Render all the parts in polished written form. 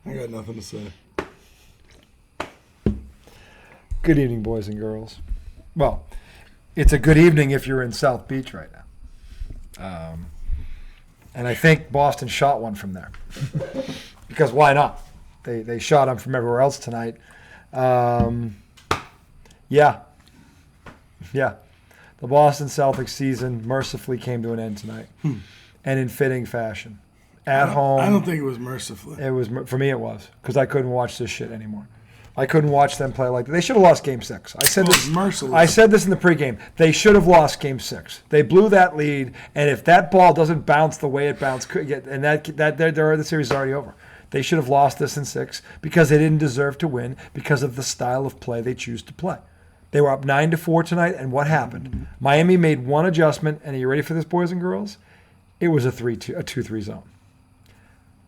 I got nothing to say. Good evening, boys and girls. Well, it's a good evening if you're in South Beach right now. And I think Boston shot one from there. Because why not? They shot them from everywhere else tonight. Yeah. The Boston Celtics season mercifully came to an end tonight. And in fitting fashion. At home. I don't think it was mercifully. It was, for me it was. Because I couldn't watch this shit anymore. I couldn't watch them play like that. They should have lost Game 6. I said this in the pregame. They should have lost Game 6. They blew that lead, and if that ball doesn't bounce the way it bounced, and the series is already over. They should have lost this in 6 because they didn't deserve to win because of the style of play they choose to play. They were up 9-4 tonight, and what happened? Miami made one adjustment, and are you ready for this, boys and girls? It was a 2-3 zone.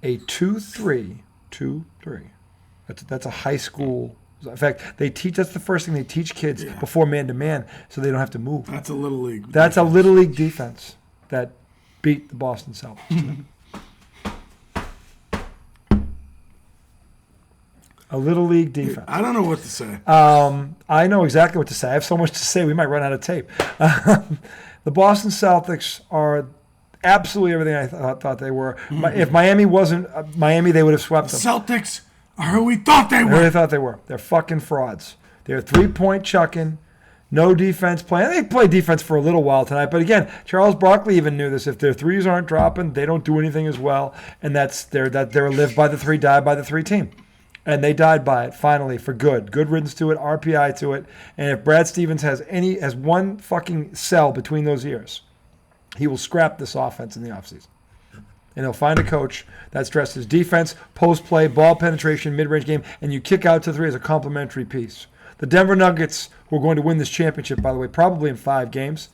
A 2-3-2-3. That's a high school. In fact, that's the first thing they teach kids before man-to-man so they don't have to move. That's a Little League. That's a Little League defense that beat the Boston Celtics. A Little League defense. I don't know what to say. I know exactly what to say. I have so much to say we might run out of tape. The Boston Celtics are absolutely everything I thought they were. If Miami wasn't Miami, they would have swept them. Celtics are who we thought they were. Who they thought they were. They're fucking frauds. They're three-point chucking, no defense playing. They played defense for a little while tonight, but again, Charles Barkley even knew this. If their threes aren't dropping, they don't do anything as well, and they're a live by the three, die by the three team. And they died by it finally for good. Good riddance to it, RPI to it. And if Brad Stevens has one fucking cell between those ears, he will scrap this offense in the offseason. And he'll find a coach that stresses defense, post play, ball penetration, mid-range game, and you kick out to three as a complementary piece. The Denver Nuggets, who are going to win this championship, by the way, probably in 5 games,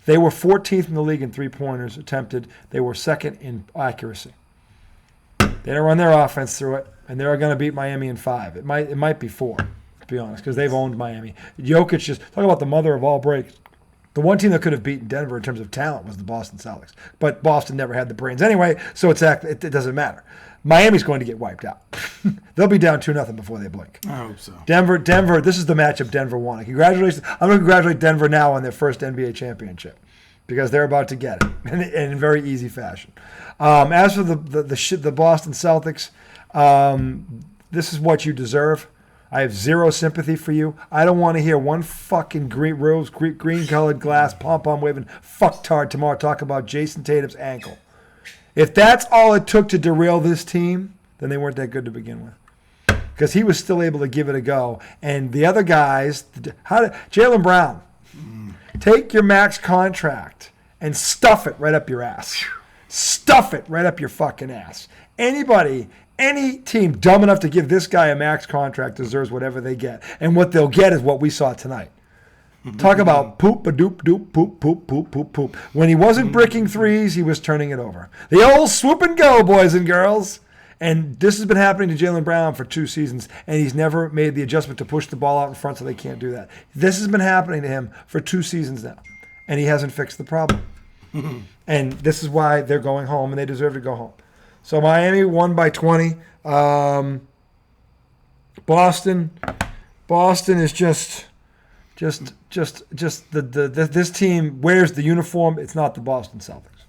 they were 14th in the league in three-pointers attempted. They were second in accuracy. They don't run their offense through it, and they're going to beat Miami in 5. It might be 4, to be honest, because they've owned Miami. Jokic just talk about the mother of all breaks. The one team that could have beaten Denver in terms of talent was the Boston Celtics, but Boston never had the brains anyway, so it doesn't matter. Miami's going to get wiped out. They'll be down 2-0 before they blink. I hope so. Denver. This is the matchup Denver won. Congratulations! I'm going to congratulate Denver now on their first NBA championship because they're about to get it in very easy fashion. As for the Boston Celtics, this is what you deserve. I have zero sympathy for you. I don't want to hear one fucking green-colored glass pom-pom waving fucktard tomorrow talk about Jason Tatum's ankle. If that's all it took to derail this team, then they weren't that good to begin with. Because he was still able to give it a go. And the other guys, Jaylen Brown, take your max contract and stuff it right up your ass. Stuff it right up your fucking ass. Any team dumb enough to give this guy a max contract deserves whatever they get. And what they'll get is what we saw tonight. Talk about poop-a-doop-doop, poop, poop, poop, poop, poop. When he wasn't bricking threes, he was turning it over. The old swoop and go, boys and girls. And this has been happening to Jaylen Brown for 2 seasons, and he's never made the adjustment to push the ball out in front so they can't do that. This has been happening to him for 2 seasons now, and he hasn't fixed the problem. And this is why they're going home, and they deserve to go home. So Miami won by 20. Boston is just this team wears the uniform. It's not the Boston Celtics.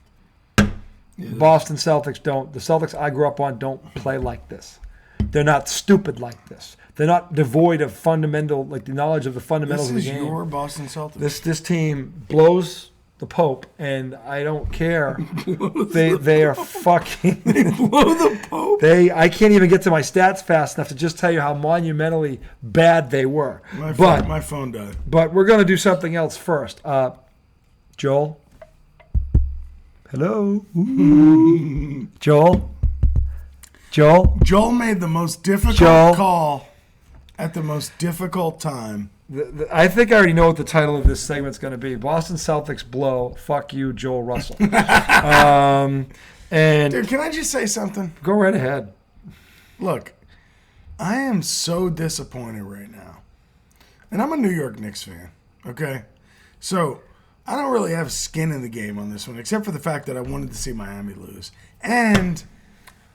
The Boston Celtics don't. The Celtics I grew up on don't play like this. They're not stupid like this. They're not devoid of fundamental, like the knowledge of the fundamentals of the game. This is your Boston Celtics. This team blows the Pope, and I don't care. They are fucking. They blow the Pope. I can't even get to my stats fast enough to just tell you how monumentally bad they were. My phone died. But we're going to do something else first. Joel. Hello. Joel. Joel made the most difficult call at the most difficult time. I think I already know what the title of this segment's going to be. Boston Celtics blow. Fuck you, Joel Russell. And dude, can I just say something? Go right ahead. Look, I am so disappointed right now. And I'm a New York Knicks fan, okay? So I don't really have skin in the game on this one, except for the fact that I wanted to see Miami lose. And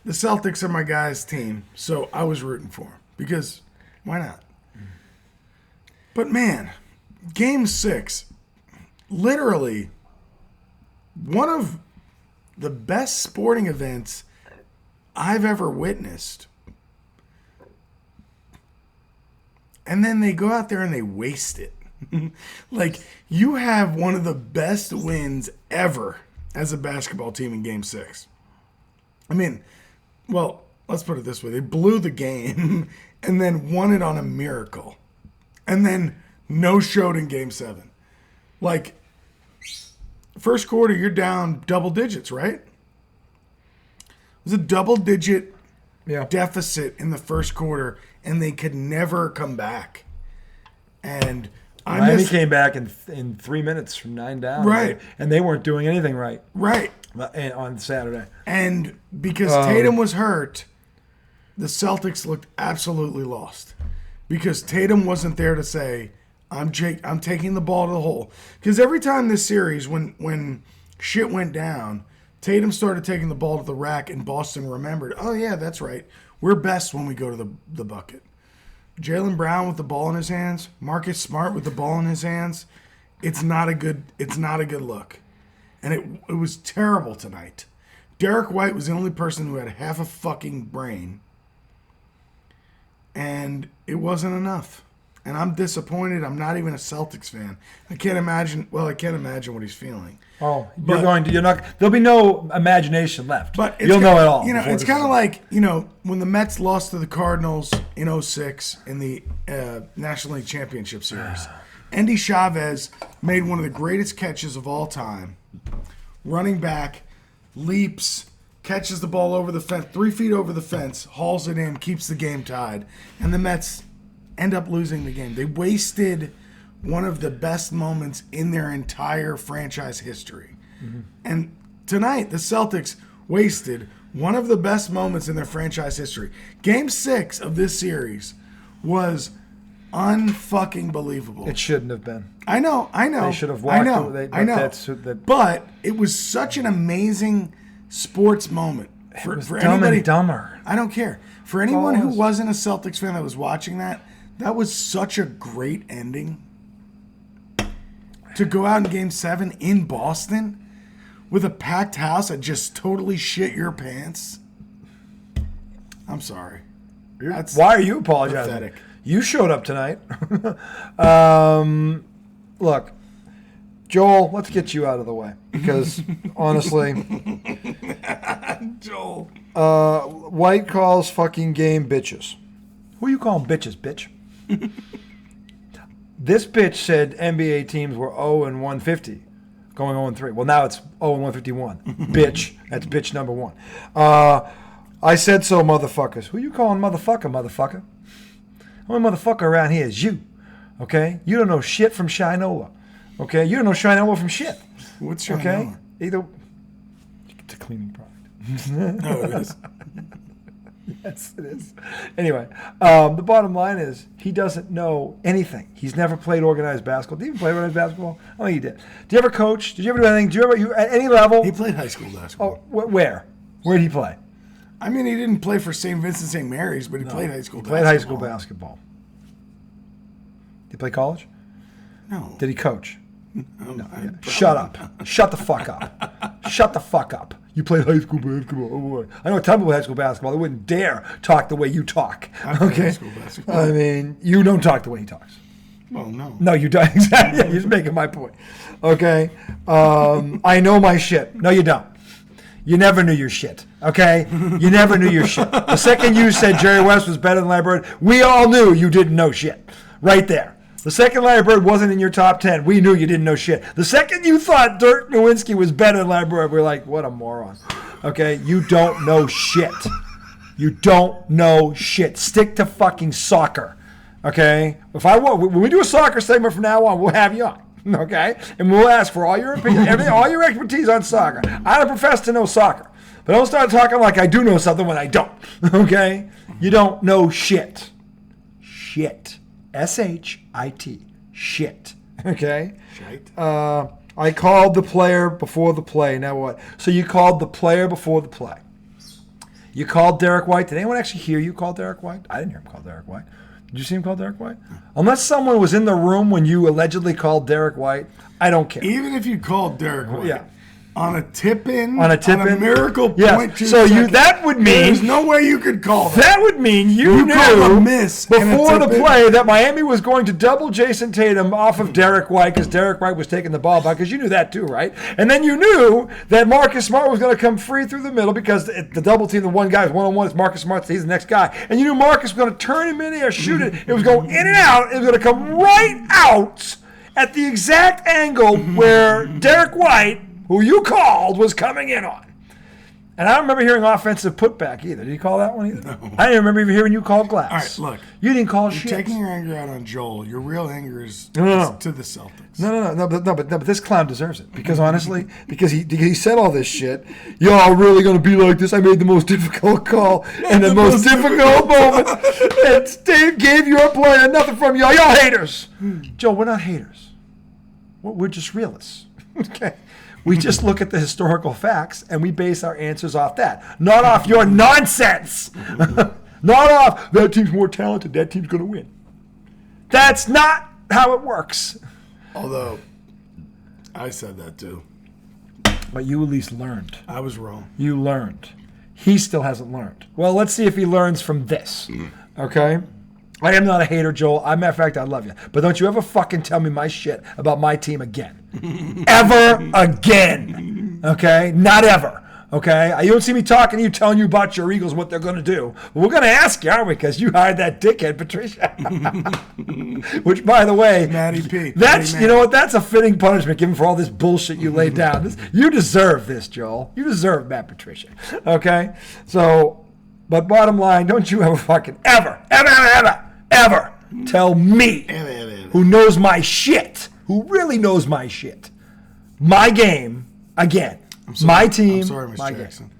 the Celtics are my guys' team, so I was rooting for them because why not? But man, Game 6, literally one of the best sporting events I've ever witnessed. And then they go out there and they waste it. Like, you have one of the best wins ever as a basketball team in Game 6. I mean, well, let's put it this way. They blew the game and then won it on a miracle. And then no-showed in Game 7. Like, first quarter, you're down double digits, right? It was a double-digit deficit in the first quarter, and they could never come back. And Miami came back in 3 minutes from 9 down. Right. And they weren't doing anything right. Right. On Saturday. And because Tatum was hurt, the Celtics looked absolutely lost. Because Tatum wasn't there to say, I'm taking the ball to the hole. Because every time this series, when shit went down, Tatum started taking the ball to the rack, and Boston remembered, oh, yeah, that's right. We're best when we go to the bucket. Jaylen Brown with the ball in his hands, Marcus Smart with the ball in his hands. It's not a good look. And it was terrible tonight. Derek White was the only person who had half a fucking brain. And it wasn't enough. And I'm disappointed. I'm not even a Celtics fan. I can't imagine what he's feeling. Oh, there'll be no imagination left. But you'll know it all. You know, it's kind of like, when the Mets lost to the Cardinals in 2006 in the National League Championship Series. Andy Chavez made one of the greatest catches of all time. Running back, leaps, catches the ball over the fence, 3 feet over the fence, hauls it in, keeps the game tied. And the Mets end up losing the game. They wasted one of the best moments in their entire franchise history. Mm-hmm. And tonight, the Celtics wasted one of the best moments in their franchise history. Game 6 of this series was unfucking believable. It shouldn't have been. I know. They should have walked. I know. But it was such an amazing sports moment. For dumb anybody, and dumber. I don't care. For anyone who wasn't a Celtics fan that was watching that was such a great ending. To go out in Game 7 in Boston with a packed house that just totally shit your pants. I'm sorry. Why are you apologizing? Pathetic. You showed up tonight. Look, Joel, let's get you out of the way. Because, honestly... Joel. White calls fucking game bitches. Who you calling bitches, bitch? This bitch said NBA teams were 0-150, going 0-3. Well, now it's 0-151. Bitch. That's bitch number one. I said so, motherfuckers. Who you calling motherfucker? The only motherfucker around here is you. Okay? You don't know shit from Shinola. Okay? You don't know Shinola from shit. What's Shinola? Okay? It's a cleaning product. No, it is. Yes, it is. Anyway, the bottom line is he doesn't know anything. He's never played organized basketball. Did you even play organized basketball? I think he did. Did you ever coach? Did you ever do anything? Did you ever at any level? He played high school basketball. Oh, where? Where did he play? I mean, he didn't play for St. Vincent St. Mary's, but he played high school basketball. Played high school basketball. Did he play college? No. Did he coach? No. Shut up. Shut the fuck up. Shut the fuck up. You played high school basketball. Oh, I know a ton of people with high school basketball. They wouldn't dare talk the way you talk. I played high school basketball. I mean, you don't talk the way he talks. Well, no. No, you don't. Exactly. Yeah, he's making my point. Okay? I know my shit. No, you don't. You never knew your shit. Okay? You never knew your shit. The second you said Jerry West was better than Larry Bird, we all knew you didn't know shit. Right there. The second Larry Bird wasn't in your top 10, we knew you didn't know shit. The second you thought Dirk Nowitzki was better than Larry Bird, we're like, what a moron. Okay? You don't know shit. You don't know shit. Stick to fucking soccer. Okay? When we do a soccer segment from now on, we'll have you on. Okay? And we'll ask for all your opinions, all your expertise on soccer. I don't profess to know soccer. But don't start talking like I do know something when I don't. Okay? You don't know shit. Shit. S-H-I-T. Shit. Okay? Shite. I called the player before the play. Now what? So you called the player before the play. You called Derek White. Did anyone actually hear you call Derek White? I didn't hear him call Derek White. Did you see him call Derek White? Unless someone was in the room when you allegedly called Derek White, I don't care. Even if you called Derek White. Yeah. On a tip-in, on a miracle yeah. point. So that would mean there's no way you could call that. That would mean you knew a miss before the play that Miami was going to double Jason Tatum off of Derek White because Derek White was taking the ball back, because you knew that too, right? And then you knew that Marcus Smart was going to come free through the middle because the double team, the one guy is one-on-one, it's Marcus Smart, so he's the next guy. And you knew Marcus was going to turn him in there, shoot it. It was going in and out. It was going to come right out at the exact angle where Derek White, who you called, was coming in on. And I don't remember hearing offensive putback either. Did you call that one either? No. I didn't remember even hearing you call glass. All right, look. You didn't call shit. You're taking your anger out on Joel. Your real anger is to the Celtics. But this clown deserves it. Because honestly, because he said all this shit, y'all really going to be like this? I made the most difficult call and the most difficult moment. And Dave gave your player nothing from y'all. Y'all haters. Joel, we're not haters. We're just realists. Okay? We just look at the historical facts and we base our answers off that, not off your nonsense. Not off that team's more talented, that team's going to win. That's not how it works. Although I said that too. But you at least learned. I was wrong. You learned. He still hasn't learned. Well, let's see if he learns from this. Okay? I am not a hater, Joel. Matter of fact, I love you. But don't you ever fucking tell me my shit about my team again. Ever again. Okay? Not ever. Okay? You don't see me talking to you, telling you about your Eagles, what they're going to do. Well, we're going to ask you, aren't we? Because you hired that dickhead, Patricia. Which, by the way, Matty P. That's, you know what? That's a fitting punishment given for all this bullshit you laid down. You deserve this, Joel. You deserve Matt Patricia. Okay? So, but bottom line, don't you ever fucking ever tell me, who knows my shit, who really knows my shit, my game, again, my team, I'm sorry, Miss my Jackson. game.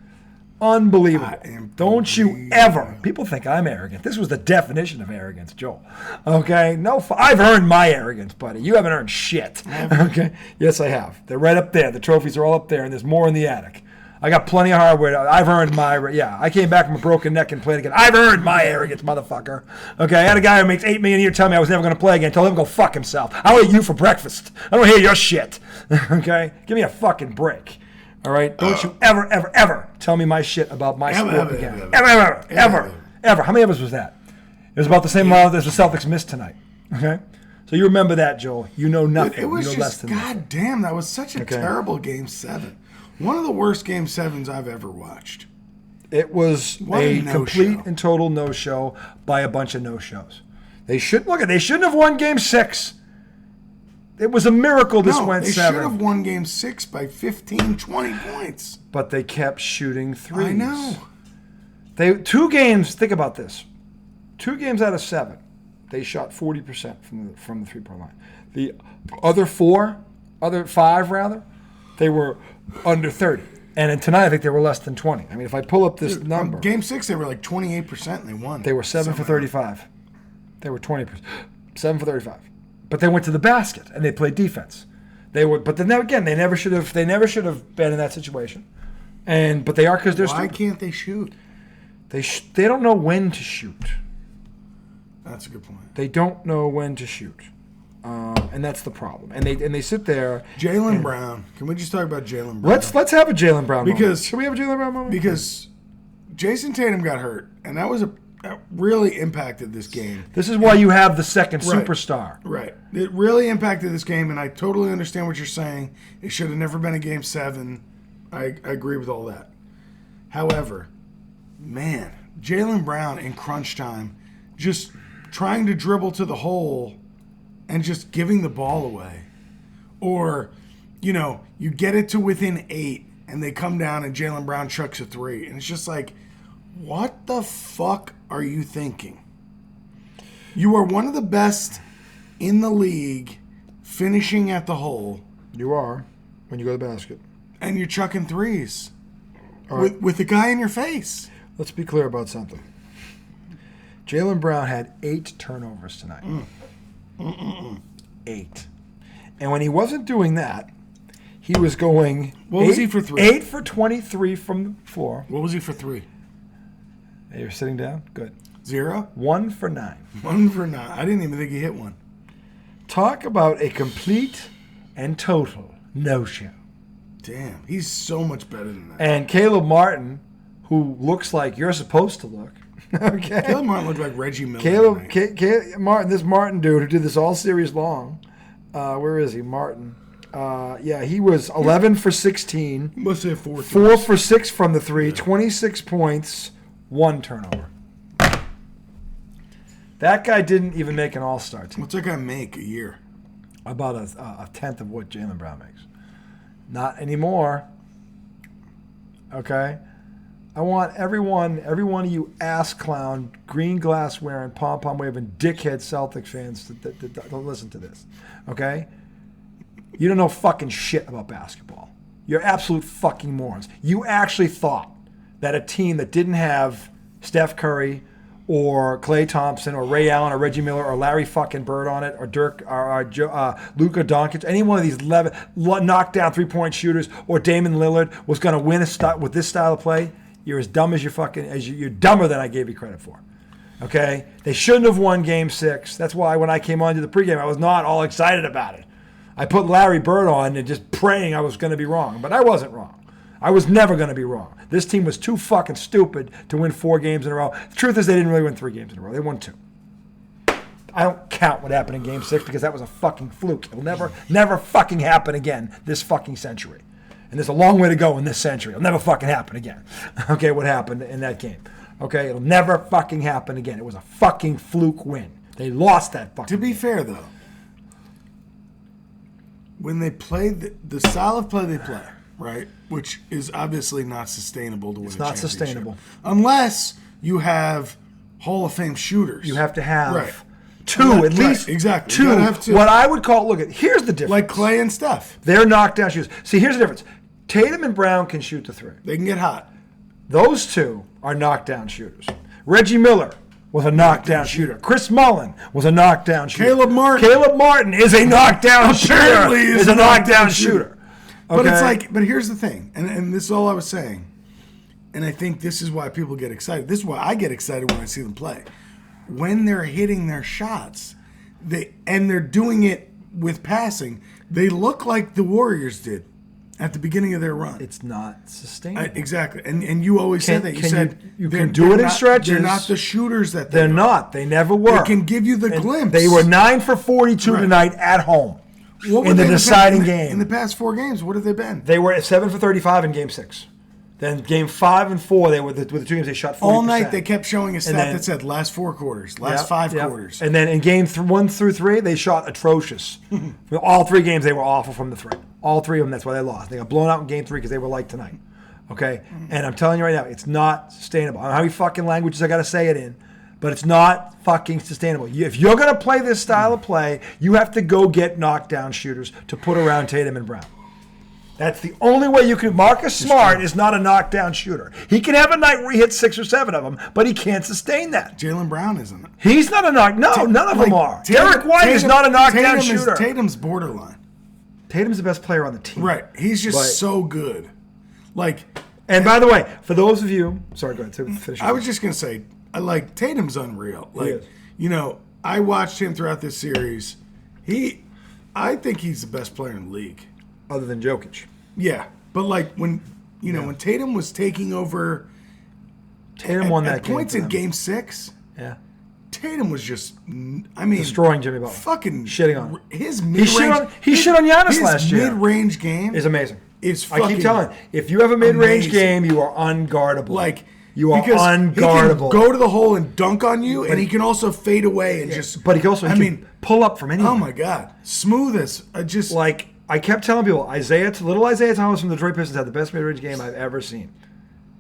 Unbelievable. Don't you ever. People think I'm arrogant. This was the definition of arrogance, Joel. Okay? No, I've earned my arrogance, buddy. You haven't earned shit. Okay? Yes, I have. They're right up there. The trophies are all up there, and there's more in the attic. I got plenty of hardware. I've earned my, I came back from a broken neck and played again. I've earned my arrogance, motherfucker. Okay, I had a guy who makes $8 million a year tell me I was never going to play again. Told him to go fuck himself. I'll eat you for breakfast. I don't hear your shit. Okay? Give me a fucking break. All right? Don't you ever tell me my shit about my sport again. Ever. How many of us was that? It was about the same amount as the Celtics missed tonight. Okay? So you remember that, Joel. You know nothing. It was you know less than God damn, that was such a terrible Game 7. One of the worst Game 7s I've ever watched. It was a complete and total no-show by a bunch of no-shows. They shouldn't have won Game 6. It was a miracle this went 7. They should have won Game 6 by 15, 20 points. But they kept shooting threes. I know. Two games, think about this. 2 games out of 7, they shot 40% from the three-point line. The other 5, they were under 30. And then tonight, I think they were less than 20. I mean, if I pull up this number. Game 6, they were like 28% and they won. They were 7 for 35. They were 20%. 7 for 35. But they went to the basket and they played defense. But then again, they never should have been in that situation. But they are because they're Why can't they shoot? They don't know when to shoot. That's a good point. They don't know when to shoot. And that's the problem. And they sit there. Jaylen Brown. Can we just talk about Jaylen Brown? Let's have a Jaylen Brown moment. Should we have a Jaylen Brown moment? Because Jason Tatum got hurt, and that really impacted this game. This is why you have the second superstar. Right. It really impacted this game, and I totally understand what you're saying. It should have never been a Game 7. I agree with all that. However, man, Jaylen Brown in crunch time, just trying to dribble to the hole and just giving the ball away. Or, you get it to within 8 and they come down and Jaylen Brown chucks a 3. And it's just like, what the fuck are you thinking? You are one of the best in the league finishing at the hole. You are, when you go to the basket. And you're chucking 3s with the guy in your face. Let's be clear about something. Jaylen Brown had 8 turnovers tonight. 8. And when he wasn't doing that, he was going... What was he for 3? 8 for 23 from the floor. What was he for 3? You're sitting down? Good. 0? 1 for 9. 1 for 9. I didn't even think he hit one. Talk about a complete and total no-show. Damn, he's so much better than that. And Caleb Martin, who looks like you're supposed to look. Okay. Caleb Martin looked like Reggie Miller. Caleb Martin, this Martin dude who did this all series long. Where is he? Martin. Yeah, he was 11 for 16. Must have 4 for 6 from the 3, 26 points, 1 turnover. That guy didn't even make an all-star team. What's that guy make a year? About a tenth of what Jaylen Brown makes. Not anymore. Okay? I want every one of you ass clown, green glass wearing, pom-pom waving, dickhead Celtics fans to listen to this. Okay? You don't know fucking shit about basketball. You're absolute fucking morons. You actually thought that a team that didn't have Steph Curry or Klay Thompson or Ray Allen or Reggie Miller or Larry fucking Bird on it or Dirk or Luka Doncic, any one of these knockdown three-point shooters or Damon Lillard was going to win with this style of play, you're as dumb as you're dumber than I gave you credit for. Okay? They shouldn't have won Game 6. That's why when I came on to the pregame, I was not all excited about it. I put Larry Bird on and just praying I was going to be wrong, but I wasn't wrong. I was never going to be wrong. This team was too fucking stupid to win 4 games in a row. The truth is they didn't really win 3 games in a row. They won 2. I don't count what happened in Game 6 because that was a fucking fluke. It'll never fucking happen again this fucking century. And there's a long way to go in this century. It'll never fucking happen again. Okay, what happened in that game. Okay, it'll never fucking happen again. It was a fucking fluke win. They lost that fucking To be fair, though, when they play the style of play they play, right, which is obviously not sustainable to win a championship. It's not sustainable. Unless you have Hall of Fame shooters. You have to have right. 2 at least. Right, exactly. 2. You gotta have 2. What I would call, here's the difference. Like Klay and Steph. They're knockdown shooters. See, here's the difference. Tatum and Brown can shoot the 3. They can get hot. Those 2 are knockdown shooters. Reggie Miller was a knockdown shooter. Chris Mullin was a knockdown shooter. Caleb Martin is a knockdown shooter. Apparently is a knockdown shooter. Okay? But here's the thing, and this is all I was saying, and I think this is why people get excited. This is why I get excited when I see them play. When they're hitting their shots, they're doing it with passing, they look like the Warriors did at the beginning of their run. It's not sustainable. Exactly. And you always said that. You said you can do it in stretches. They're not the shooters that they're not. They never were. They can give you the glimpse. They were 9 for 42 tonight at home in the deciding game. In the past 4 games, what have they been? They were at 7 for 35 in Game 6. Then Game 5 and 4, they were the 2 games they shot 40%. All night they kept showing a stat that said last 4 quarters, last 5 quarters. And then in Game 1 through 3, they shot atrocious. All 3 games they were awful from the 3. All 3 of them, that's why they lost. They got blown out in Game 3 because they were like tonight. Okay? And I'm telling you right now, it's not sustainable. I don't know how many fucking languages I got to say it in, but it's not fucking sustainable. If you're going to play this style of play, you have to go get knockdown shooters to put around Tatum and Brown. That's the only way you can. Marcus Smart is not a knockdown shooter. He can have a night where he hits 6 or 7 of them, but he can't sustain that. Jaylen Brown isn't. He's not a none of them are. Derek White is not a knockdown shooter. Tatum's borderline. Tatum's the best player on the team. Right. He's just so good. And by the way, for those of you, sorry, go ahead. Finish. I was just gonna say, Tatum's unreal. I watched him throughout this series. I think he's the best player in the league. Other than Jokic. Yeah, but when Tatum was taking over, Tatum won that game. Points in Game 6. Yeah, Tatum was just, destroying Jimmy Butler. Fucking shitting on him. His mid-range. He shit on Giannis last year. His mid-range game is amazing. I keep telling you, if you have a mid-range game, you are unguardable. You are unguardable. He can go to the hole and dunk on you, and he can also fade away and just. But he can pull up from anywhere. Oh my God, smooth as just I kept telling people, little Isaiah Thomas from the Detroit Pistons had the best mid-range game I've ever seen.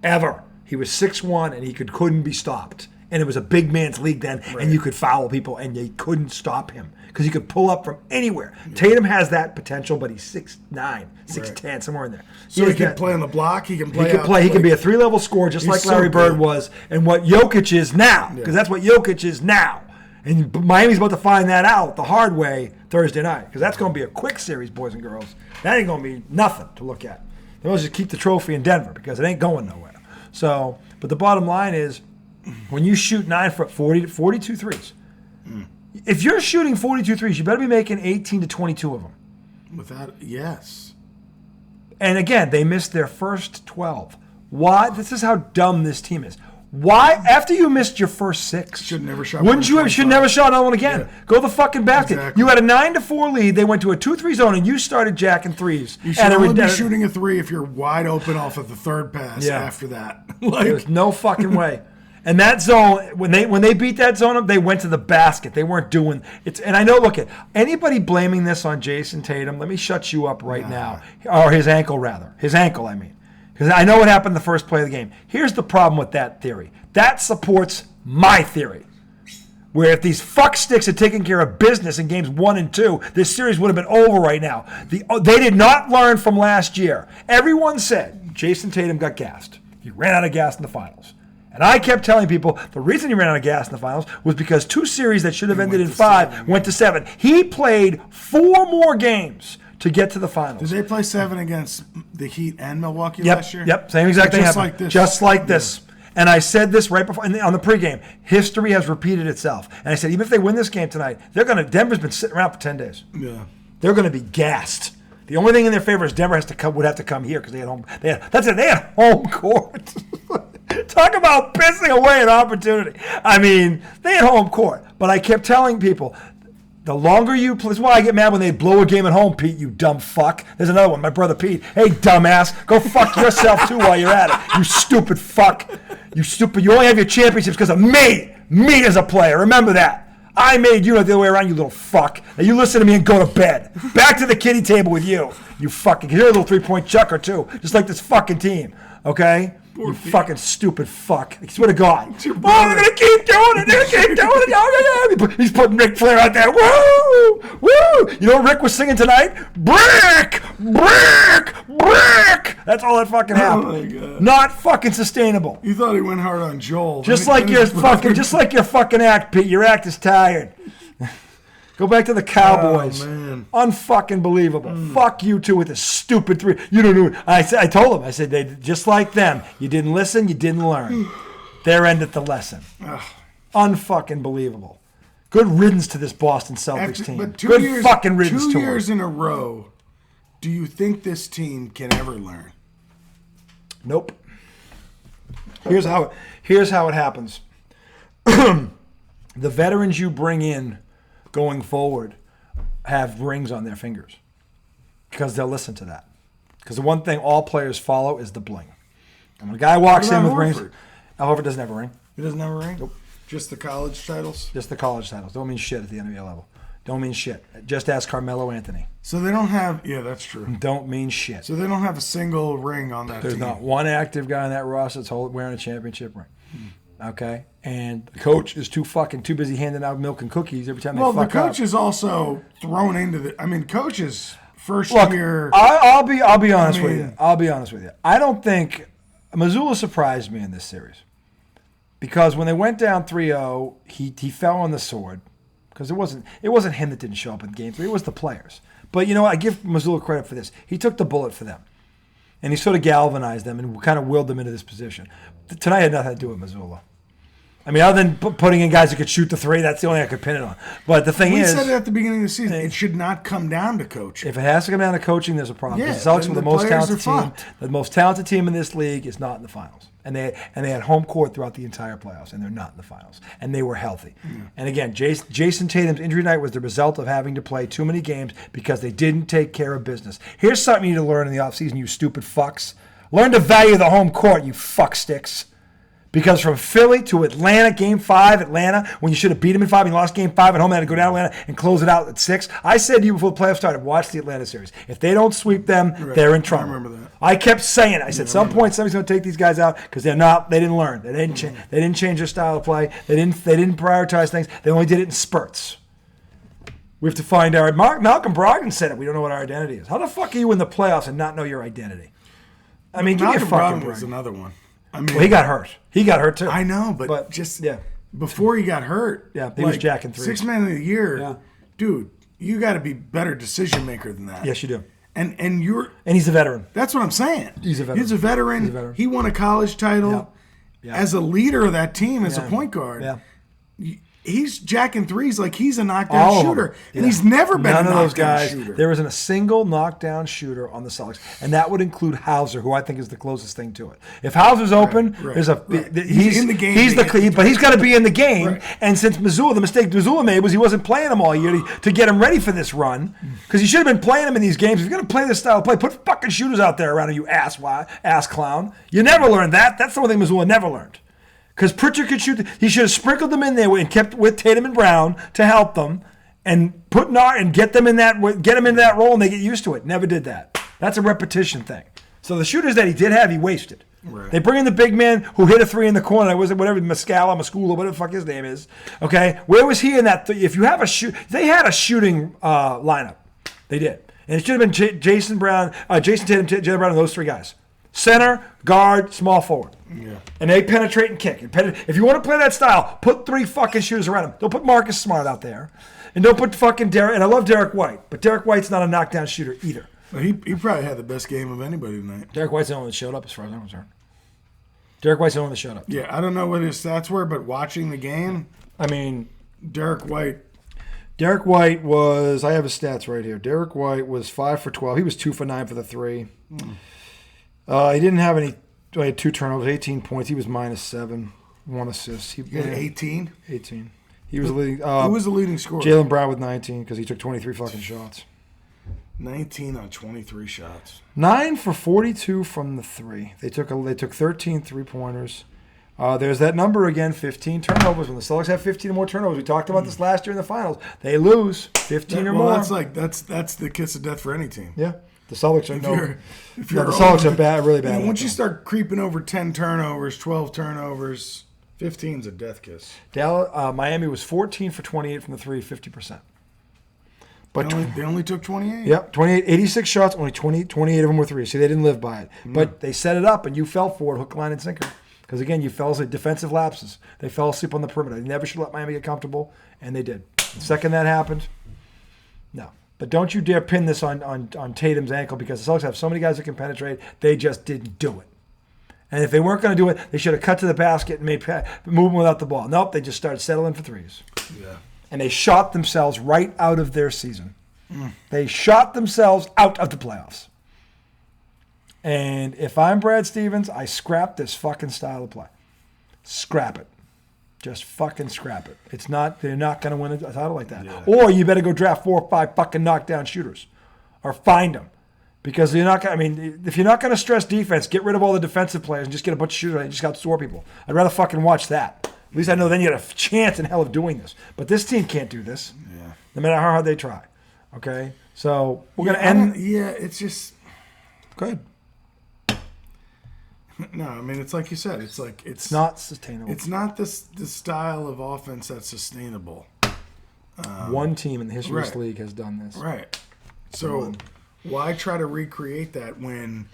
Ever. He was 6'1", and he couldn't be stopped. And it was a big man's league then, and you could foul people, and you couldn't stop him because he could pull up from anywhere. Yeah. Tatum has that potential, but he's 6'9", 6'10", somewhere in there. So he can play on the block. He can play. He can be a 3-level scorer just like Larry Bird was, and what Jokic is now, because that's what Jokic is now. And Miami's about to find that out the hard way Thursday night, because that's going to be a quick series, boys and girls. That ain't going to be nothing to look at. They must just keep the trophy in Denver because it ain't going nowhere. So, but the bottom line is, when you shoot 9 foot 42 threes. If you're shooting 42 threes, you better be making 18 to 22 of them. Yes. And again, they missed their first 12. Why? This is how dumb this team is. Why? After you missed your first 6, should never shot. Wouldn't you have? Should never shot another one again. Yeah. Go to the fucking basket. Exactly. You had a 9-4 lead. They went to a 2-3 zone, and you started jacking threes. You should only be shooting a 3 if you're wide open off of the third pass. Yeah. After that, There's no fucking way. And that zone, when they beat that zone up, they went to the basket. They weren't doing it. And I know, look at anybody blaming this on Jason Tatum. Let me shut you up right now, or his ankle rather. His ankle, I mean, because I know what happened the first play of the game. Here's the problem with that theory. That supports my theory. Where if these fucksticks had taken care of business in games 1 and 2, this series would have been over right now. They did not learn from last year. Everyone said Jason Tatum got gassed. He ran out of gas in the finals. And I kept telling people the reason he ran out of gas in the finals was because 2 series that should have ended in 5 went to 7. He played 4 more games to get to the finals. Did they play 7 against the Heat and Milwaukee Yep, last year? Yep, same exact thing Just happened. like this. Just like this. And I said this right before on the pregame. History has repeated itself. And I said, even if they win this game tonight, Denver's been sitting around for 10 days. Yeah. They're going to be gassed. The only thing in their favor is Denver would have to come here because they had home. They had home court. Talk about pissing away an opportunity. I mean, they had home court. But I kept telling people, the longer you play, this is why I get mad when they blow a game at home, Pete, you dumb fuck. There's another one, my brother Pete. Hey, dumbass, go fuck yourself too while you're at it. You stupid fuck. You stupid. You only have your championships because of me. Me as a player. Remember that. I made you not the other way around, you little fuck. Now you listen to me and go to bed. Back to the kiddie table with you. You fucking, you're a little 3-point chucker too. Just like this fucking team. Okay? You fucking stupid fuck. I swear to God. Oh, they're going to keep doing it. They're going to keep doing it. Oh, he's putting Ric Flair out there. Woo! Woo! You know what Rick was singing tonight? Brick! Brick! Brick! That's all that fucking happened. Oh, my God. Not fucking sustainable. You thought he went hard on Joel. Just like your fucking act, Pete. Your act is tired. Go back to the Cowboys. Oh, man. Unfucking believable. Fuck you two with the stupid 3. You don't know. I told them. I said, they just like them. You didn't listen. You didn't learn. There ended the lesson. Unfucking believable. Good riddance to this Boston Celtics team. But Good fucking riddance to 2 them. years in a row, do you think this team can ever learn? Nope. Here's how it happens. The veterans you bring in going forward have rings on their fingers because they'll listen to that. Because the one thing all players follow is the bling. And when a guy walks in with rings, Horford doesn't have a ring. He doesn't have a ring? Nope. Just the college titles? Just the college titles. Don't mean shit at the NBA level. Don't mean shit. Just ask Carmelo Anthony. So they don't have, yeah, that's true. Don't mean shit. So they don't have a single ring on that There's team. not one active guy on that roster that's wearing a championship ring. Okay? And the coach is too busy handing out milk and cookies every time they fuck up. Well, the coach is also thrown into the. I mean, coaches first year. I'll be honest with you. I'll be honest with you. I don't think Missoula surprised me in this series because when they went down 3-0, he fell on the sword because it wasn't him that didn't show up in game 3. It was the players. But you know what? I give Missoula credit for this. He took the bullet for them. And he sort of galvanized them and kind of willed them into this position. Tonight had nothing to do with Missoula. I mean, other than putting in guys that could shoot the 3, that's the only I could pin it on. But the thing is, we said it at the beginning of the season. It should not come down to coaching. if it has to come down to coaching, there's a problem. Yeah, Because the Celtics then were the the most players talented are team. fucked. The most talented team in this league is not in the finals. And they had home court throughout the entire playoffs, and they're not in the finals. And they were healthy. And again, Jason Tatum's injury night was the result of having to play too many games because they didn't take care of business. Here's something you need to learn in the offseason, you stupid fucks. Learn to value the home court, you fucksticks. Because from Philly to Atlanta, Game 5, Atlanta, when you should have beat them in 5 and you lost Game 5 at home and had to go down to Atlanta and close it out at 6. I said to you before the playoffs started, watch the Atlanta series. If they don't sweep them, they're in trouble. I remember that. I kept saying it. I said, some point somebody's going to take these guys out because they didn't learn. They didn't change their style of play. They didn't prioritize things. They only did it in spurts. We have to find our... Malcolm Brogdon said it. We don't know what our identity is. How the fuck are you in the playoffs and not know your identity? I mean, give me a Malcolm fucking Brogdon was break. another one. I mean, Well, he got hurt. He got hurt too. I know, but just before he got hurt, he was jacking 3s. 6 man of the year, Yeah. dude. You got to be better decision maker than that. Yes, you do. And And he's a veteran. that's what I'm saying. He's a veteran. He's a veteran. He won a college title. Yeah. as a leader of that team, as a Yeah. point guard. Yeah. He's jacking threes like he's a knockdown All of shooter, them. and Yeah. he's never been None a of those knockdown guys. shooter. There isn't a single knockdown shooter on the Celtics, and that would include Hauser, who I think is the closest thing to it. If Hauser's open, right, there's a right. he's in the game. but he's got to be in the game. Right. And since Missoula, the mistake Missoula made was he wasn't playing him all year to get him ready for this run, because he should have been playing him in these games. If you're going to play this style of play, put fucking shooters out there around him, you ass clown. You never learned that. That's the one thing Missoula never learned. Because Pritchard could shoot. He should have sprinkled them in there and kept with Tatum and Brown to help them, and get them in that role, and they get used to it. Never did that. That's a repetition thing. So the shooters that he did have, he wasted. Right. They bring in the big man who hit a three in the corner. Was it whatever Mascala, whatever the fuck his name is? Okay, where was he in that? If you have they had a shooting lineup. They did, and it should have been Jason Tatum, Jaylen Brown, and those three guys. Center, guard, small forward. Yeah. And they penetrate and kick. If you want to play that style, put three fucking shooters around him. Don't put Marcus Smart out there. And don't put fucking Derek. And I love Derek White, but Derek White's not a knockdown shooter either. Well, he probably had the best game of anybody tonight. Derek White's the only one that showed up as far as I'm concerned. Derek White's the only one that showed up. Yeah, I don't know what his stats were, but watching the game, I mean, Derek White was, I have his stats right here. Derek White was 5 for 12. He was 2 for 9 for the three. He didn't have any. He had 2 turnovers, 18 points. He was -7, 1 assist. He had 18. 18. He was the leading. Who was the leading scorer? Jaylen Brown with 19 because he took 23 fucking shots. 19 on 23 shots. 9 for 42 from the three. They took 13 3-pointers. There's that number again, 15 turnovers. When the Celtics have 15 or more turnovers, we talked about this last year in the finals. They lose 15 or more. That's the kiss of death for any team. Yeah. The Celtics are the Celtics are bad, really bad. Once you start creeping over 10 turnovers, 12 turnovers, 15's a death kiss. Miami was 14 for 28 from the three, 50%. But They only took 28. Yep, 86 shots, only 28 of them were threes. See, they didn't live by it. But they set it up, and you fell for it, hook, line, and sinker. Because, again, you fell asleep. Defensive lapses. They fell asleep on the perimeter. They never should let Miami get comfortable, and they did. The second that happened, no. But don't you dare pin this on Tatum's ankle, because the Celtics have so many guys that can penetrate. They just didn't do it. And if they weren't going to do it, they should have cut to the basket and made movement without the ball. Nope, they just started settling for threes. Yeah. And they shot themselves right out of their season. They shot themselves out of the playoffs. And if I'm Brad Stevens, I scrap this fucking style of play. Scrap it. Just fucking scrap it. They're not going to win a title like that. Yeah. Or you better go draft 4 or 5 fucking knockdown shooters. Or find them. Because you're not going to, if you're not going to stress defense, get rid of all the defensive players and just get a bunch of shooters and just outscore people. I'd rather fucking watch that. At least I know then you had a chance in hell of doing this. But this team can't do this. Yeah. No matter how hard they try. Okay? So we're going to end. It's just. Go ahead. No, I mean, it's like you said. It's not sustainable. It's not the style of offense that's sustainable. One team in the history of this right. league has done this. Right. So why try to recreate that when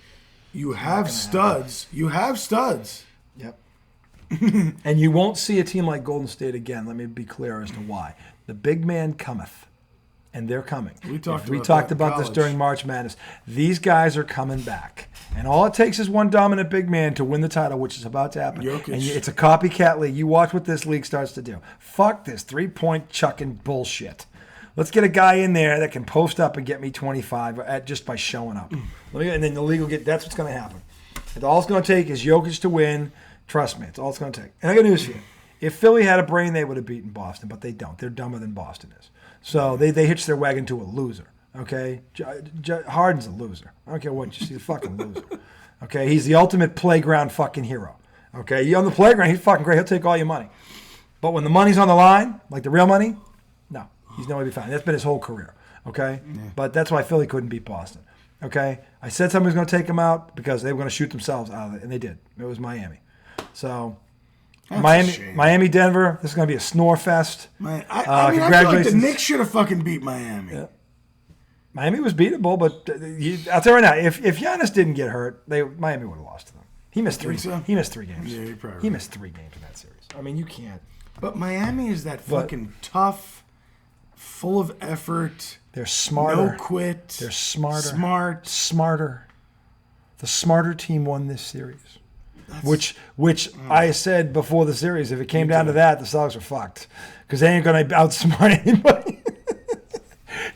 you have studs? Happen. You have studs. Yep. And you won't see a team like Golden State again. Let me be clear as to why. The big man cometh. And they're coming. We talked about this during March Madness. These guys are coming back. And all it takes is one dominant big man to win the title, which is about to happen. Jokic. And it's a copycat league. You watch what this league starts to do. Fuck this 3-point chucking bullshit. Let's get a guy in there that can post up and get me 25 just by showing up. And then the league will get, that's what's going to happen. And all it's going to take is Jokic to win. Trust me, it's all it's going to take. And I got news for you. If Philly had a brain, they would have beaten Boston, but they don't. They're dumber than Boston is. So they hitch their wagon to a loser, okay? Harden's a loser. I don't care what you see, he's a fucking loser. Okay, he's the ultimate playground fucking hero. Okay, you on the playground, he's fucking great. He'll take all your money. But when the money's on the line, like the real money, no, he's nowhere to be found. That's been his whole career, okay? Yeah. But that's why Philly couldn't beat Boston, okay? I said somebody was going to take them out because they were going to shoot themselves out of it, and they did. It was Miami. So... Miami, Denver. This is going to be a snore fest. I congratulations. I feel like the Knicks should have fucking beat Miami. Yeah. Miami was beatable, but I'll tell you right now, if Giannis didn't get hurt, Miami would have lost to them. He missed 3. So? He missed 3 games. Yeah, he missed 3 games in that series. I mean, you can't. But Miami is that fucking tough, full of effort. They're smarter. No quit. They're smarter. Smarter. The smarter team won this series. which I said before the series, if it came down to that, the Celtics are fucked because they ain't going to outsmart anybody.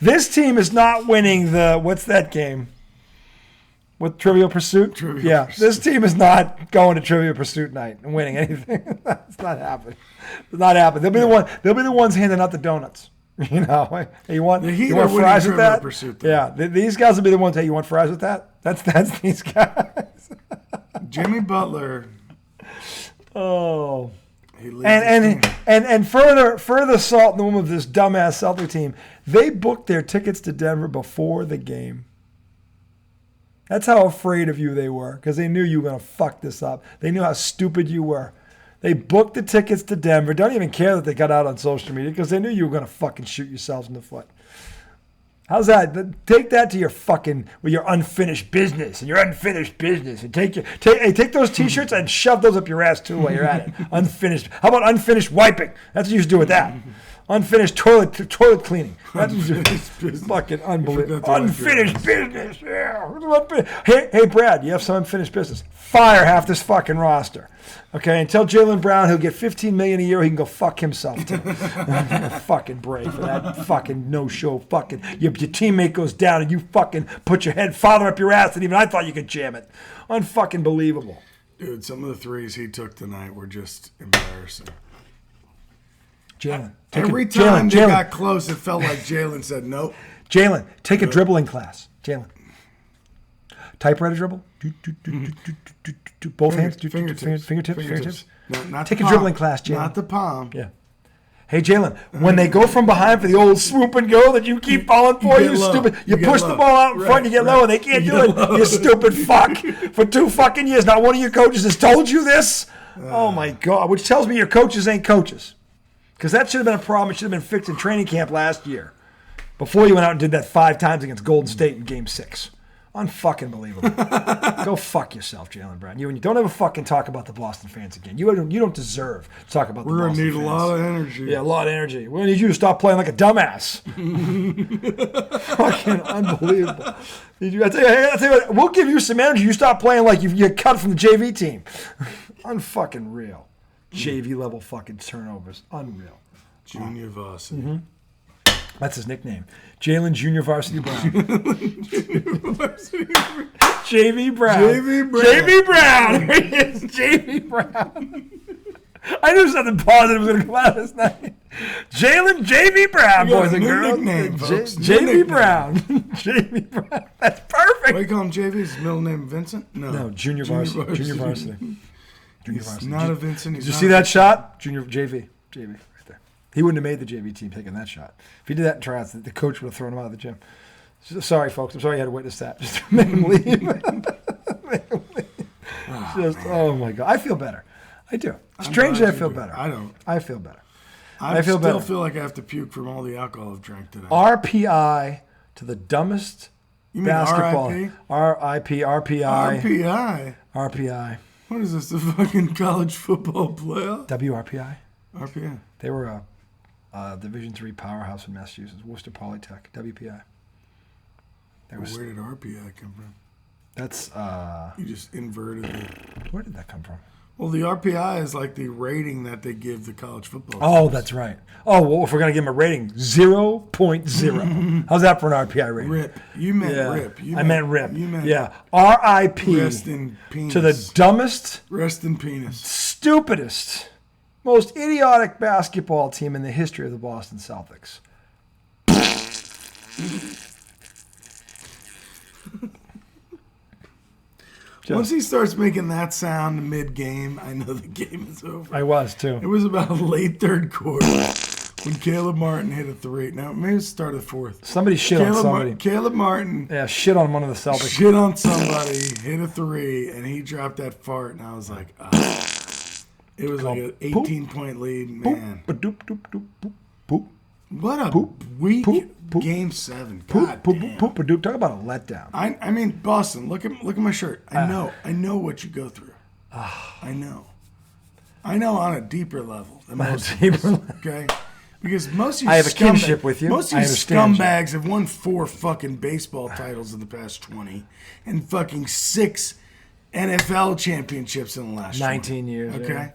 This team is not winning what's that game? With Trivial Pursuit? Trivial Pursuit. This team is not going to Trivial Pursuit night and winning anything. It's not happening. It's not happening. They'll be the ones handing out the donuts. You know, hey, you want fries with that? Pursuit, these guys will be the ones. Hey, you want fries with that? That's these guys. Jimmy Butler. Oh. And further salt in the wound of this dumbass Celtic team, they booked their tickets to Denver before the game. That's how afraid of you they were, because they knew you were going to fuck this up. They knew how stupid you were. They booked the tickets to Denver. Don't even care that they got out on social media, because they knew you were going to fucking shoot yourselves in the foot. How's that? Take that to your fucking, with your unfinished business, and take those T-shirts and shove those up your ass too while you're at it. Unfinished. How about unfinished wiping? That's what you used to do with that. Unfinished toilet cleaning. That's fucking unbelievable. Unfinished business. Yeah. Hey, Brad, you have some unfinished business. Fire half this fucking roster. Okay, and tell Jaylen Brown he'll get $15 million a year. He can go fuck himself too. Fucking break for that fucking no-show. Fucking your teammate goes down and you fucking put your head farther up your ass than even I thought you could jam it. Unfucking believable. Dude, some of the threes he took tonight were just embarrassing. Jaylen. Every time they got close, it felt like Jaylen said nope. Jaylen, take a dribbling class. Jaylen. Typewriter dribble. Both hands. Fingertips. Not take the a palm. dribbling class, Jaylen. Not the palm. Yeah. Hey, Jaylen, when they go from behind for the old swoop and go that you keep falling for, you stupid. You push the ball out in front, you get low, and they can't do it. You stupid fuck. For 2 fucking years, not one of your coaches has told you this? Oh, my God. Which tells me your coaches ain't coaches. Because that should have been a problem. It should have been fixed in training camp last year. Before you went out and did that 5 times against Golden State in Game 6. Unfucking believable. Go fuck yourself, Jaylen Brown. You don't ever fucking talk about the Boston fans again. You don't deserve to talk about the Boston fans. We're going to need a lot of energy. Yeah, a lot of energy. We need you to stop playing like a dumbass. Fucking unbelievable. I tell you what, we'll give you some energy. You stop playing like you're cut from the JV team. Unfucking real. JV level fucking turnovers. Unreal. Junior varsity. Mm-hmm. That's his nickname. Jaylen Junior Varsity Brown. JV Brown. JV Brown. There he is. JV Brown. I knew something positive was going to come out of this night. Jaylen JV Brown, boys and girls. Nickname, folks. JV Brown. JV Brown. That's perfect. What do you call him, JV? His middle name Vincent? No, Junior Varsity. Junior Varsity. He's not a Vincent. Did you see that shot? Junior JV. JV, right there. He wouldn't have made the JV team taking that shot. If he did that in tryouts, the coach would have thrown him out of the gym. Sorry, folks. I'm sorry you had to witness that. Just make him leave. Oh, my God. I feel better. I do. Strangely, I feel better. I don't. I feel better. I still feel like I have to puke from all the alcohol I've drank today. RPI to the dumbest basketball. RIP? RPI. RPI. What is this, the fucking college football playoff? WRPI. RPI. They were a Division III powerhouse in Massachusetts, Worcester Polytech, WPI. Where did RPI come from? That's... you just inverted it. Where did that come from? Well, the RPI is like the rating that they give the college football. Oh, that's right. Oh, well, if we're going to give them a rating, 0.0. How's that for an RPI rating? RIP. You meant RIP. I meant RIP. You meant RIP. Rest in penis. To the dumbest, rest in penis, stupidest, most idiotic basketball team in the history of the Boston Celtics. Once he starts making that sound mid-game, I know the game is over. I was, too. It was about late third quarter when Caleb Martin hit a 3. Now, maybe it started 4th. Somebody shit on somebody. Caleb Martin. Yeah, shit on one of the Celtics. Shit on somebody, hit a 3, and he dropped that fart, and I was like, It was like an 18-point lead, man. What a weak Game 7. God damn. Talk about a letdown. I mean, Boston, look at my shirt. I know what you go through. I know on a deeper level than most of us, okay? Because most of you I have a kinship with you. Most of you scumbags have won 4 fucking baseball titles in the past 20 and fucking 6 NFL championships in the last 19 years. Okay. Yeah.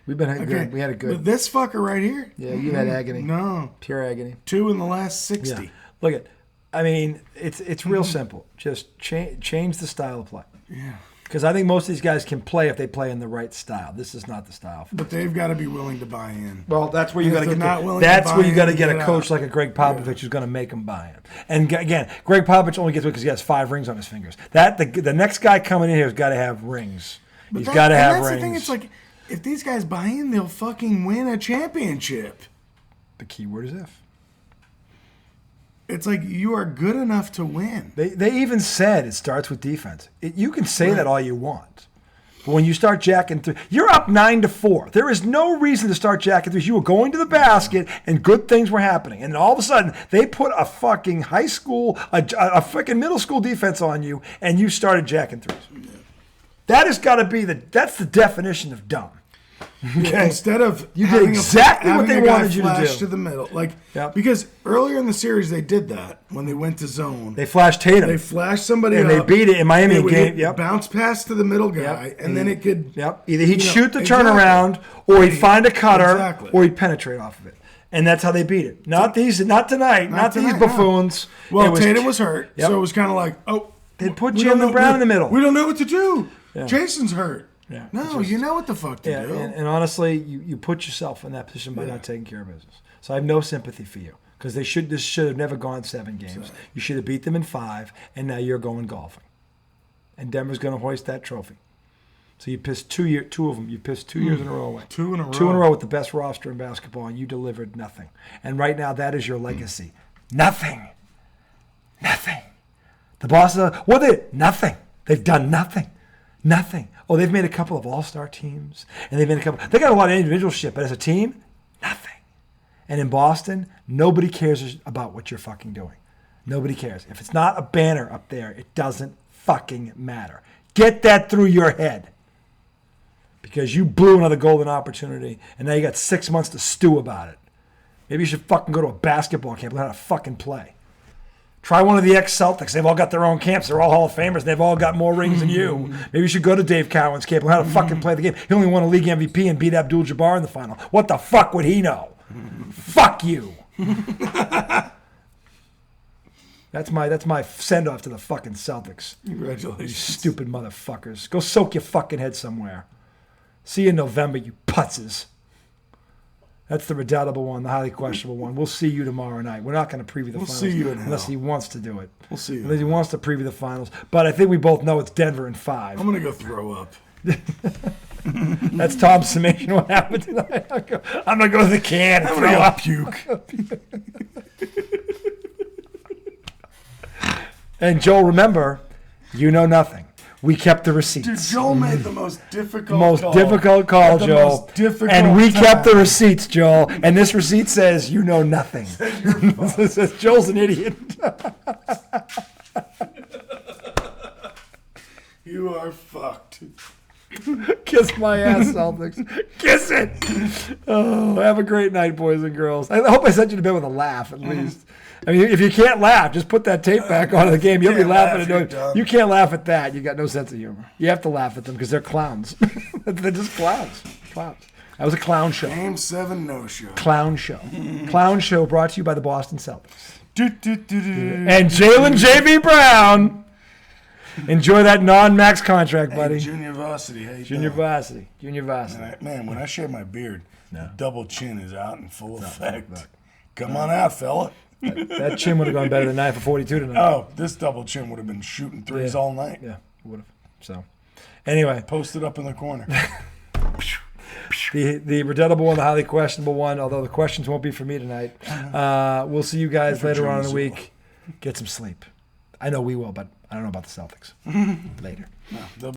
We've been Okay. we had a good. But this fucker right here. Yeah, you had agony. No. Pure agony. 2 in the last 60. Yeah. Look at. I mean, it's real simple. Just change the style of play. Yeah. Because I think most of these guys can play if they play in the right style. This is not the style. But they've got to be willing to buy in. Well, that's where you got to If get. they're not willing That's to where buy you got to in, get a get coach out. like a Greg Popovich who's going to make them buy in. And again, Greg Popovich only gets it because he has 5 rings on his fingers. The next guy coming in here has got to have rings. He's got to have that's rings. The thing. It's like if these guys buy in, they'll fucking win a championship. The key word is if. It's like you are good enough to win. They even said it starts with defense. You can say that all you want. But when you start jacking through, you're up 9-4. There is no reason to start jacking through. You were going to the basket and good things were happening. And all of a sudden, they put a fucking high school, a freaking middle school defense on you, and you started jacking threes. That has got to be that's the definition of dumb. Okay. Instead of you did exactly what they wanted you to do. To the middle, Yep. Because earlier in the series they did that when they went to zone. They flashed Tatum. They flashed somebody and up. they beat it in Miami game. Yep. Bounce pass to the middle guy, Yep. and then it could. Yep. Either he'd shoot the exactly. turnaround, or he'd find a cutter, Exactly. or he'd penetrate off of it. And that's how they beat it. Not tonight. Not these tonight, buffoons. Well, Tatum was hurt, Yep. so it was kind of like, They'd put we don't Jalen know- Brown in the middle. We don't know what to do. Yeah. Jason's hurt. Yeah. No, you know what the fuck to do. And honestly, you put yourself in that position by not taking care of business. So I have no sympathy for you because this should have never gone 7 games. You should have beat them in 5, and now you're going golfing. And Denver's going to hoist that trophy. So you pissed 2 of them. You pissed 2 years in a row away. 2 in a row. 2 in a row with the best roster in basketball, and you delivered nothing. And right now, that is your legacy. Nothing. The Boston, nothing. They've done nothing. Nothing. Oh, they've made a couple of all-star teams, and they got a lot of individual shit, but as a team, nothing. And in Boston, nobody cares about what you're fucking doing. Nobody cares. If it's not a banner up there, it doesn't fucking matter. Get that through your head. Because you blew another golden opportunity, and now you got 6 months to stew about it. Maybe you should fucking go to a basketball camp and learn how to fucking play. Try one of the ex-Celtics. They've all got their own camps. They're all Hall of Famers. And they've all got more rings than you. Maybe you should go to Dave Cowan's camp and learn how to fucking play the game. He only won a league MVP and beat Abdul-Jabbar in the final. What the fuck would he know? Fuck you. That's my send-off to the fucking Celtics. Congratulations. You stupid motherfuckers. Go soak your fucking head somewhere. See you in November, you putzes. That's the redoubtable one, the highly questionable one. We'll see you tomorrow night. We're not going to preview the finals see you in unless hell. he wants to do it. We'll see you. Unless he wants to preview the finals. But I think we both know it's Denver in 5. I'm going to go throw up. That's Tom's summation of what happened tonight. I'm going to go to the can and I'm throw going up. to puke. And Joel, remember, you know nothing. We kept the receipts. Dude, Joel made the most difficult call, At the Joel. most difficult And we time. kept the receipts, Joel. And this receipt says you know nothing. It says Joel's an idiot. You are fucked. Kiss my ass, Celtics. Kiss it. Oh, have a great night, boys and girls. I hope I sent you to bed with a laugh at least. I mean, if you can't laugh, just put that tape back on the game. You'll be Can't laughing laugh, at you're done. You can't laugh at that. You got no sense of humor. You have to laugh at them because they're clowns. They're just clowns. Clowns. That was a clown show. Game 7 no-show. Clown show. Clown show brought to you by the Boston Celtics. And And Jalen J.B. Brown. Enjoy that non-max contract, buddy. Junior varsity. Hey, Junior varsity. Junior varsity. Man, when I shave my beard, the double chin is out in full effect. Come on out, fella. That chin would have gone better than 9 for 42 tonight. Oh, this double chin would have been shooting threes all night. Yeah, would have. So, anyway, Posted up in the corner. the redoubtable one, the highly questionable one, although the questions won't be for me tonight. We'll see you guys later on in the week. Get some sleep. I know we will, but I don't know about the Celtics. Later. No, they'll